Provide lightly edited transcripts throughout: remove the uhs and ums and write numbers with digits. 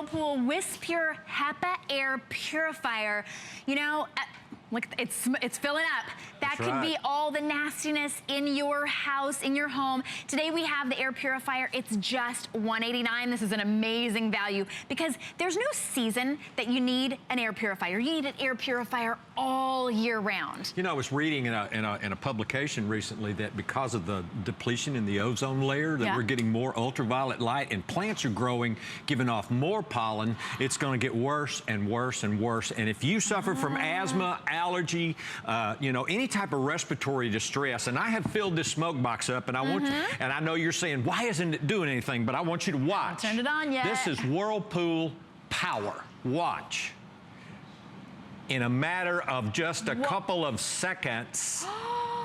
Whirlpool Whispure HEPA Air Purifier. You know, look, it's filling up. That could be all the nastiness in your house, in your home. Today we have the air purifier. It's just $189. This is an amazing value because there's no season that you need an air purifier. You need an air purifier all year round. You know, I was reading in a publication recently that because of the depletion in the ozone layer, that we're getting more ultraviolet light and plants are growing, giving off more pollen. It's going to get worse and worse and worse. And if you suffer from asthma, allergy, you know, any type of respiratory distress, and I have filled this smoke box up, and I want you, and I know you're saying, why isn't it doing anything? But I want you to watch. I haven't turned it on yet. This is Whirlpool Power. Watch. In a matter of just a couple of seconds,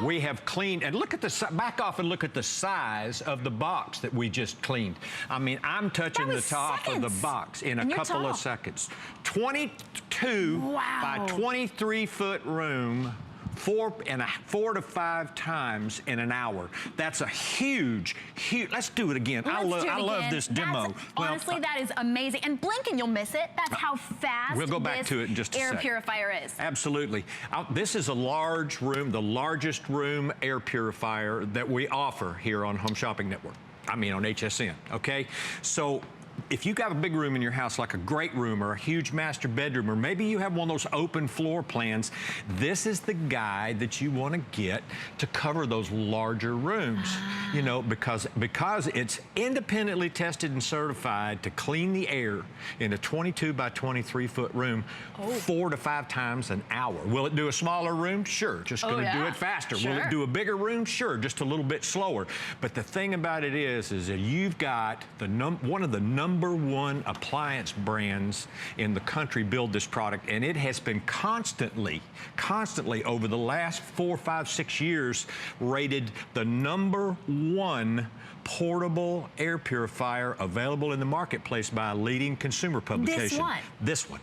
we have cleaned, and look at the, back off and look at the size of the box that we just cleaned. I mean, I'm touching the top of the box in a couple of seconds. 22 by 23 foot room, 4 to 5 times in an hour. That's a huge, let's do it again. I love this demo. Honestly, that is amazing. And blink and you'll miss it. That's how fast we'll go back to it in just a second. Air purifier is. Absolutely. This is a large room, the largest room air purifier that we offer here on Home Shopping Network. I mean on HSN, okay? So if you got a big room in your house, like a great room or a huge master bedroom, or maybe you have one of those open floor plans, this is the guy that you want to get to cover those larger rooms. You know, because it's independently tested and certified to clean the air in a 22 by 23 foot room 4 to 5 times an hour. Will it do a smaller room? Sure, just going to do it faster. Will it do a bigger room? Sure, just a little bit slower. But the thing about it is that you've got one of the #1 appliance brands in the country build this product, and it has been constantly over the last 4, 5, 6 years rated the #1 portable air purifier available in the marketplace by a leading consumer publication. This one.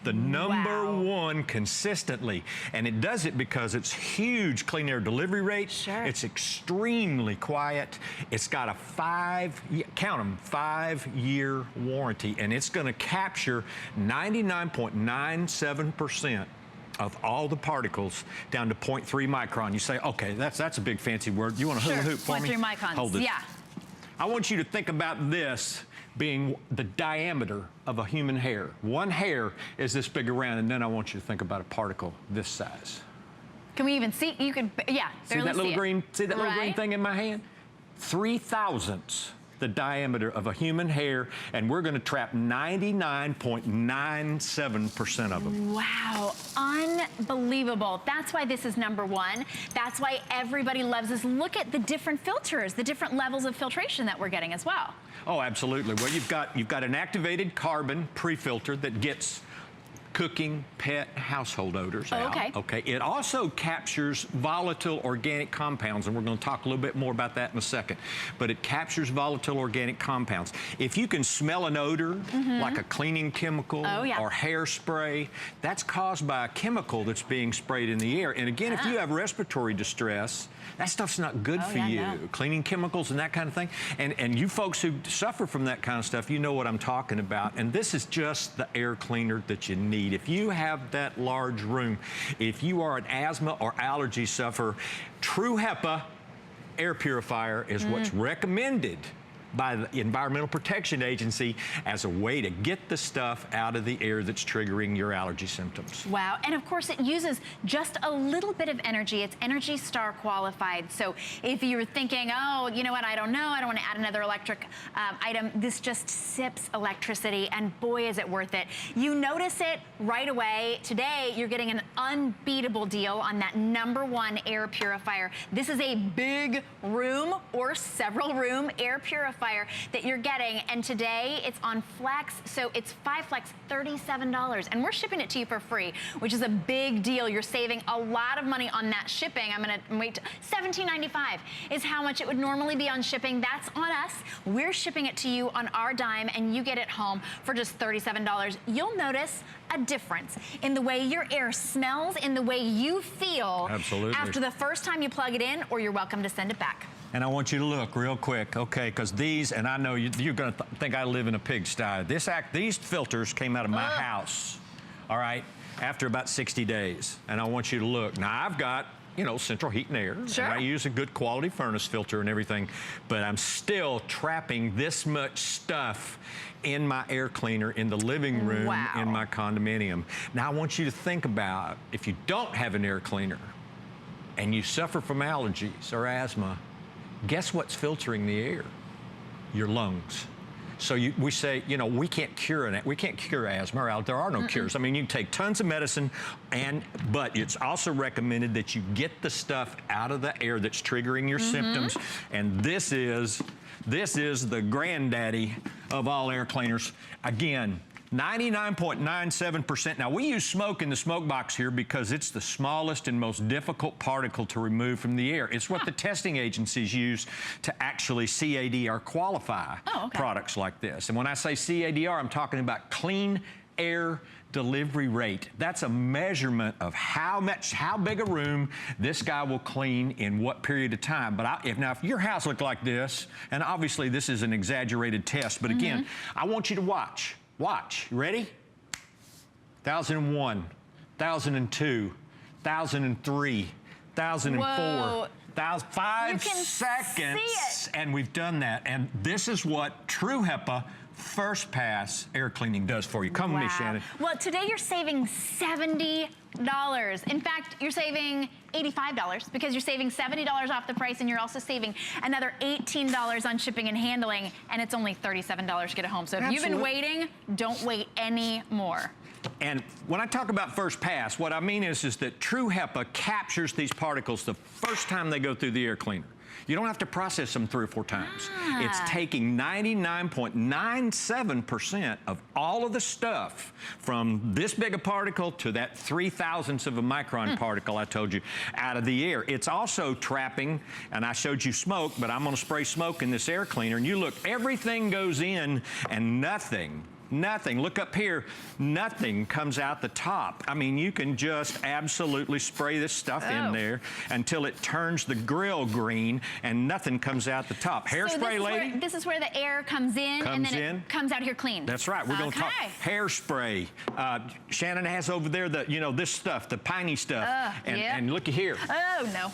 The #1 consistently. And it does it because it's huge clean air delivery rate. It's extremely quiet. It's got a 5-year warranty, and it's going to capture 99.97% of all the particles down to 0.3 micron. You say, okay, that's a big fancy word. You want to hula hoop for me? 0.3 microns. Hold it. Yeah. I want you to think about this being the diameter of a human hair. One hair is this big around, and then I want you to think about a particle this size. Can we even see? You can, see that little green, little green thing in my hand? 3/1000ths the diameter of a human hair, and we're going to trap 99.97% of them. Wow, unbelievable. That's why this is #1. That's why everybody loves this. Look at the different filters, the different levels of filtration that we're getting as well. Oh, absolutely. Well, you've got an activated carbon pre-filter that gets cooking, pet, household odors out. Okay. It also captures volatile organic compounds, and we're going to talk a little bit more about that in a second. But it captures volatile organic compounds. If you can smell an odor, like a cleaning chemical or hairspray, that's caused by a chemical that's being sprayed in the air. And again, if you have respiratory distress, that stuff's not good for you. Cleaning chemicals and that kind of thing. And you folks who suffer from that kind of stuff, you know what I'm talking about. And this is just the air cleaner that you need. If you have that large room, if you are an asthma or allergy sufferer, True HEPA air purifier is what's recommended by the Environmental Protection Agency as a way to get the stuff out of the air that's triggering your allergy symptoms. Wow, and of course it uses just a little bit of energy. It's Energy Star qualified. So if you're thinking, oh, you know what, I don't know, I don't want to add another electric item, this just sips electricity, and boy, is it worth it. You notice it right away. Today, you're getting an unbeatable deal on that #1 air purifier. This is a big room or several room air purifier that you're getting, and today it's on Flex, so it's 5 Flex, $37, and we're shipping it to you for free, which is a big deal. You're saving a lot of money on that shipping. I'm gonna wait, $17.95 is how much it would normally be on shipping. That's on us. We're shipping it to you on our dime, and you get it home for just $37. You'll notice a difference in the way your air smells, in the way you feel after the first time you plug it in, or you're welcome to send it back. And I want you to look real quick, okay, because these, and I know you're going to think I live in a pigsty. These filters came out of my house, all right, after about 60 days. And I want you to look. Now, I've got, you know, central heat and air. Sure. And I use a good quality furnace filter and everything, but I'm still trapping this much stuff in my air cleaner in the living room in my condominium. Now, I want you to think about if you don't have an air cleaner and you suffer from allergies or asthma, guess what's filtering the air? Your lungs. So we say, you know, we can't cure it. We can't cure asthma or there are no cures. I mean, you can take tons of medicine, but it's also recommended that you get the stuff out of the air that's triggering your symptoms. And this is the granddaddy of all air cleaners. Again, 99.97%. Now, we use smoke in the smoke box here because it's the smallest and most difficult particle to remove from the air. It's what the testing agencies use to actually CADR qualify products like this. And when I say CADR, I'm talking about clean air delivery rate. That's a measurement of how big a room this guy will clean in what period of time. But if your house looked like this, and obviously this is an exaggerated test, but again, I want you to watch. Watch. You ready? 1001, 1002, 1003, 1004, 5 seconds. And we've done that. And this is what True HEPA First Pass air cleaning does for you. Come with me, Shannon. Well, today you're saving $70. In fact, you're saving $85 because you're saving $70 off the price and you're also saving another $18 on shipping and handling, and it's only $37 to get it home. So if you've been waiting, don't wait any more. And when I talk about First Pass, what I mean is that True HEPA captures these particles the first time they go through the air cleaner. You don't have to process them 3 or 4 times. It's taking 99.97% of all of the stuff from this big a particle to that 3,000th of a micron particle I told you out of the air. It's also trapping, and I showed you smoke, but I'm gonna spray smoke in this air cleaner, and you look, everything goes in and nothing, look up here, nothing comes out the top. I mean, you can just absolutely spray this stuff in there until it turns the grill green and nothing comes out the top. Hairspray, lady? This is where the air comes in and then it comes out here clean. That's right. We're going to talk hairspray. Shannon has over there the, you know, this stuff, the piney stuff. And looky here. Oh, no.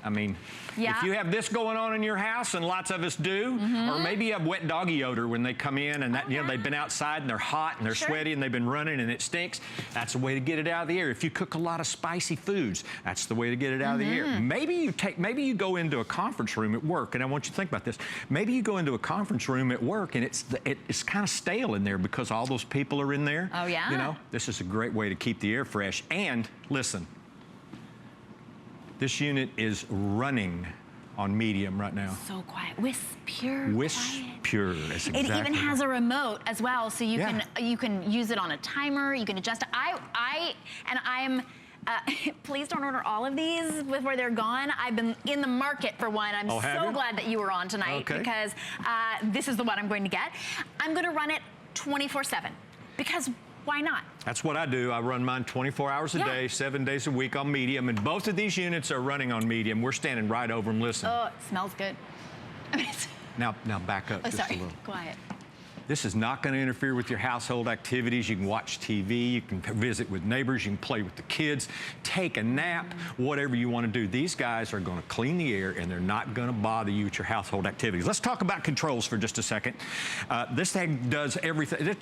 I mean, if you have this going on in your house, and lots of us do, or maybe you have wet doggy odor when they come in and that, you know, they've been outside and they're hot and they're sweaty and they've been running and it stinks, that's a way to get it out of the air. If you cook a lot of spicy foods, that's the way to get it out of the air. Maybe you go into a conference room at work, and I want you to think about this. Maybe you go into a conference room at work and it's kind of stale in there because all those people are in there. Oh, yeah? You know, this is a great way to keep the air fresh. And listen, this unit is running on medium right now. So quiet. Whispure. Whispure. Exactly. It even has a remote as well, so you can use it on a timer. You can adjust it. I'm please don't order all of these before they're gone. I've been in the market for one. I'm so glad that you were on tonight because this is the one I'm going to get. I'm going to run it 24/7 because why not? That's what I do. I run mine 24 hours a day, 7 days a week on medium, and both of these units are running on medium. We're standing right over them. Listen. Oh, it smells good. I mean, now back up just a little. Quiet. This is not going to interfere with your household activities. You can watch TV, you can visit with neighbors, you can play with the kids, take a nap, whatever you want to do. These guys are going to clean the air and they're not going to bother you with your household activities. Let's talk about controls for just a second. This thing does everything.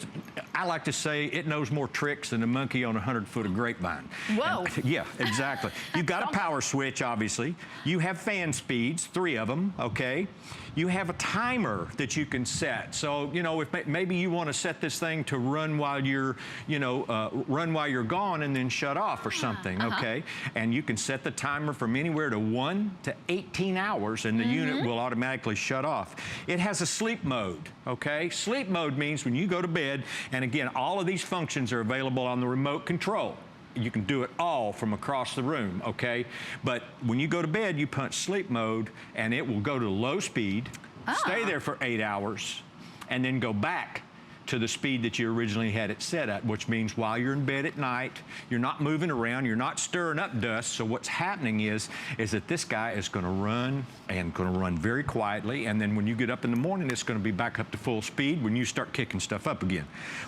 I like to say it knows more tricks than a monkey on 100 foot of grapevine. Whoa. And, yeah, exactly. You've got a power switch, obviously. You have fan speeds, 3 of them, okay? You have a timer that you can set. So, you know, if maybe you want to set this thing to run while you're, run while you're gone and then shut off or something, okay? And you can set the timer from anywhere to 1 to 18 hours and the unit will automatically shut off. It has a sleep mode, okay? Sleep mode means when you go to bed, and again, all of these functions are available on the remote control. You can do it all from across the room, okay? But when you go to bed, you punch sleep mode, and it will go to low speed, stay there for 8 hours, and then go back to the speed that you originally had it set at, which means while you're in bed at night, you're not moving around, you're not stirring up dust. So what's happening is that this guy is going to run and going to run very quietly. And then when you get up in the morning, it's going to be back up to full speed when you start kicking stuff up again.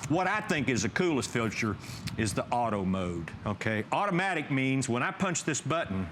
What I think is the coolest feature is the auto mode, okay? Automatic means when I punch this button,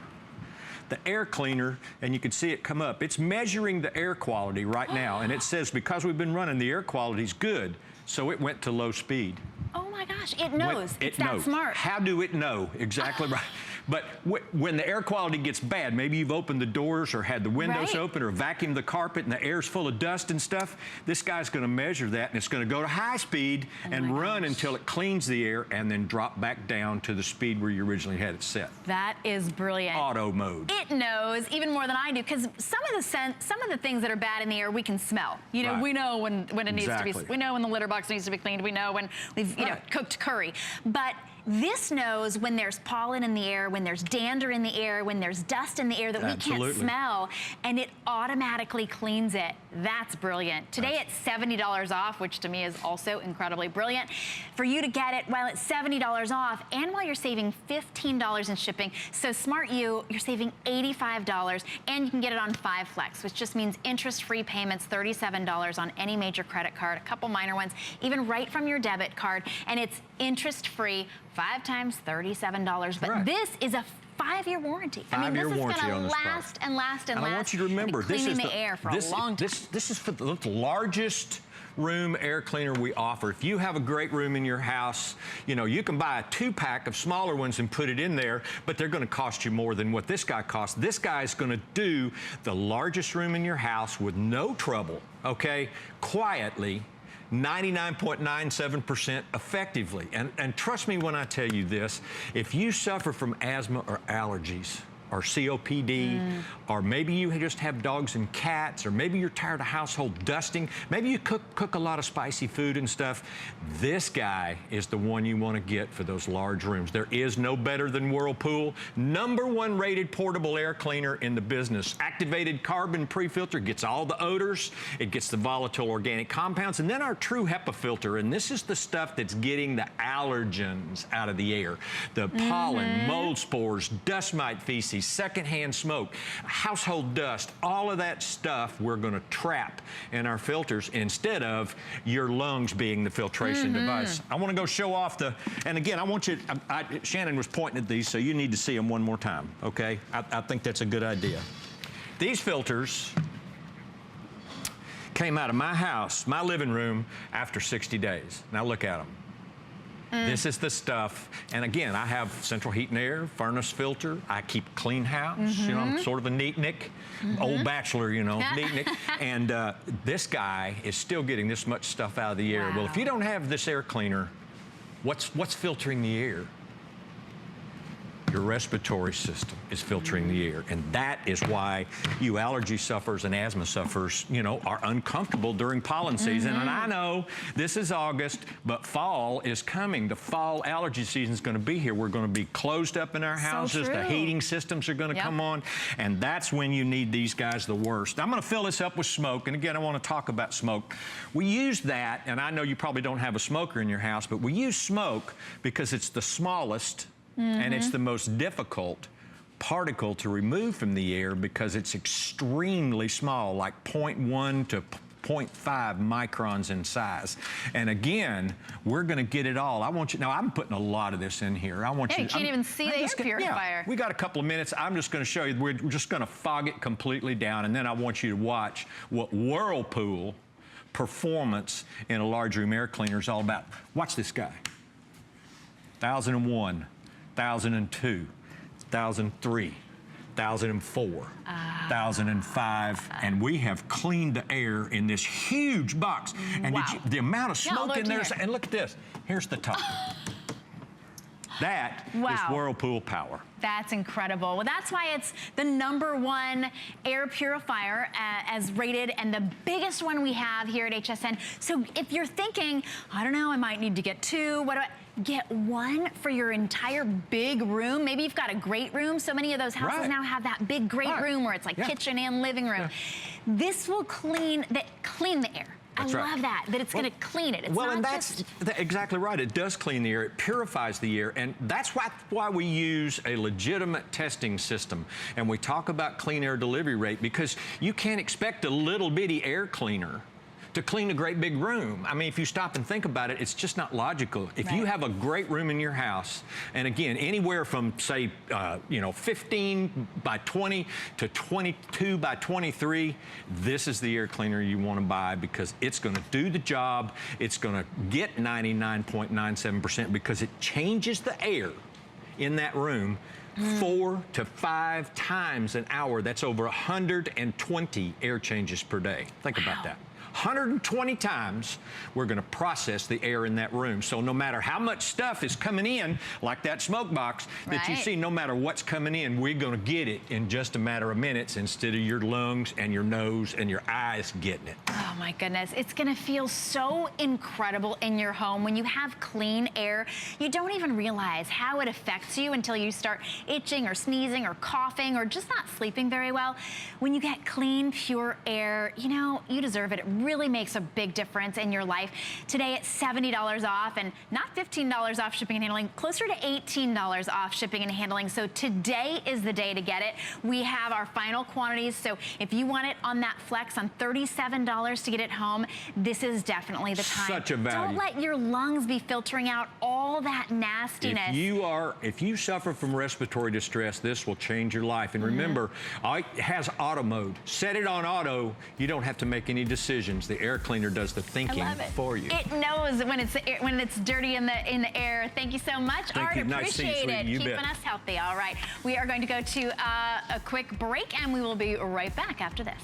the air cleaner, and you can see it come up, it's measuring the air quality right now, and it says because we've been running, the air quality's good, so it went to low speed. Oh my gosh, it knows. It's that smart. How do it know? Exactly right. But when the air quality gets bad, maybe you've opened the doors or had the windows open or vacuumed the carpet and the air's full of dust and stuff, this guy's going to measure that, and it's going to go to high speed and run until it cleans the air and then drop back down to the speed where you originally had it set. That is brilliant. Auto mode. It knows even more than I do, because some of the things that are bad in the air we can smell. You know, we know when it needs to be. We know when the litter box needs to be cleaned. We know when we've cooked curry. But this knows when there's pollen in the air, when there's dander in the air, when there's dust in the air that we can't smell, and it automatically cleans it. That's brilliant. Today it's $70 off, which to me is also incredibly brilliant. For you to get it while it's $70 off and while you're saving $15 in shipping. So smart you're saving $85, and you can get it on 5 Flex, which just means interest-free payments, $37 on any major credit card, a couple minor ones, even right from your debit card, and it's interest-free, 5 times $37. But this is a 5-year warranty. I mean, this is going to last and last and last. I want you to remember, this is the air for a long time. This is for the largest room air cleaner we offer. If you have a great room in your house, you know, you can buy a 2-pack of smaller ones and put it in there, but they're going to cost you more than what this guy costs. This guy is going to do the largest room in your house with no trouble, okay, quietly, 99.97% effectively. And trust me when I tell you this, if you suffer from asthma or allergies, or COPD, or maybe you just have dogs and cats, or maybe you're tired of household dusting, maybe you cook a lot of spicy food and stuff, this guy is the one you want to get for those large rooms. There is no better than Whirlpool. #1 rated portable air cleaner in the business. Activated carbon pre-filter gets all the odors, it gets the volatile organic compounds, and then our true HEPA filter, and this is the stuff that's getting the allergens out of the air. The pollen, mold spores, dust mite feces, secondhand smoke, household dust, all of that stuff we're going to trap in our filters instead of your lungs being the filtration device. I want to go show off and again, I want you, Shannon was pointing at these, so you need to see them one more time, okay? I think that's a good idea. These filters came out of my house, my living room, after 60 days. Now look at them. This is the stuff, and again, I have central heat and air, furnace filter. I keep a clean house. You know, I'm sort of a neatnik, old bachelor, you know, neatnik. And this guy is still getting this much stuff out of the air. Well, if you don't have this air cleaner, what's filtering the air? Your respiratory system is filtering the air, and that is why you allergy sufferers and asthma sufferers, you know, are uncomfortable during pollen season. And I know this is August, but fall is coming. The fall allergy season is going to be here. We're going to be closed up in our houses. The heating systems are going to come on, and that's when you need these guys the worst. I'm going to fill this up with smoke, and again, I want to talk about smoke. We use that, and I know you probably don't have a smoker in your house, but we use smoke because it's the smallest and it's the most difficult particle to remove from the air because it's extremely small, like 0.1 to 0.5 microns in size. And again, we're going to get it all. I want you, now I'm putting a lot of this in here. I want you can't even see the air purifier. We got a couple of minutes. I'm just going to show you, we're just going to fog it completely down, and then I want you to watch what Whirlpool performance in a large room air cleaner is all about. Watch this guy. 1001. 1002, 1003, 1004, 1005, and we have cleaned the air in this huge box. And the amount of smoke in there, and look at this. Here's the top. That is Whirlpool power. That's incredible. Well, that's why it's the #1 air purifier as rated, and the biggest one we have here at HSN. So if you're thinking, I don't know, I might need to get 2, what do I... Get 1 for your entire big room. Maybe you've got a great room. So many of those houses now have that big great room where it's like kitchen and living room. This will clean the air. That's right. I love that it's going to clean it. It's well, not and that's exactly right. It does clean the air. It purifies the air. And that's why we use a legitimate testing system. And we talk about clean air delivery rate, because you can't expect a little bitty air cleaner to clean a great big room. I mean, if you stop and think about it, it's just not logical. If you have a great room in your house, and again, anywhere from say, 15 by 20 to 22 by 23, this is the air cleaner you want to buy, because it's going to do the job. It's going to get 99.97% because it changes the air in that room 4 to 5 times an hour. That's over 120 air changes per day. Think about that. 120 times we're going to process the air in that room. So no matter how much stuff is coming in, like that smoke box that you see, no matter what's coming in, we're going to get it in just a matter of minutes instead of your lungs and your nose and your eyes getting it. Oh my goodness. It's going to feel so incredible in your home. When you have clean air, you don't even realize how it affects you until you start itching or sneezing or coughing or just not sleeping very well. When you get clean, pure air, you know, you deserve it. It really makes a big difference in your life. Today it's $70 off, and not $15 off shipping and handling, closer to $18 off shipping and handling. So today is the day to get it. We have our final quantities, so if you want it on that flex on $37 to get it home, this is definitely the time. Such a value. Don't let your lungs be filtering out all that nastiness. If you suffer from respiratory distress, this will change your life. And remember, it has auto mode. Set it on auto. You don't have to make any decisions. The air cleaner does the thinking for you. It knows when it's dirty in the air. Thank you so much, Art. Appreciate it. Keeping us healthy. All right, we are going to go to a quick break, and we will be right back after this.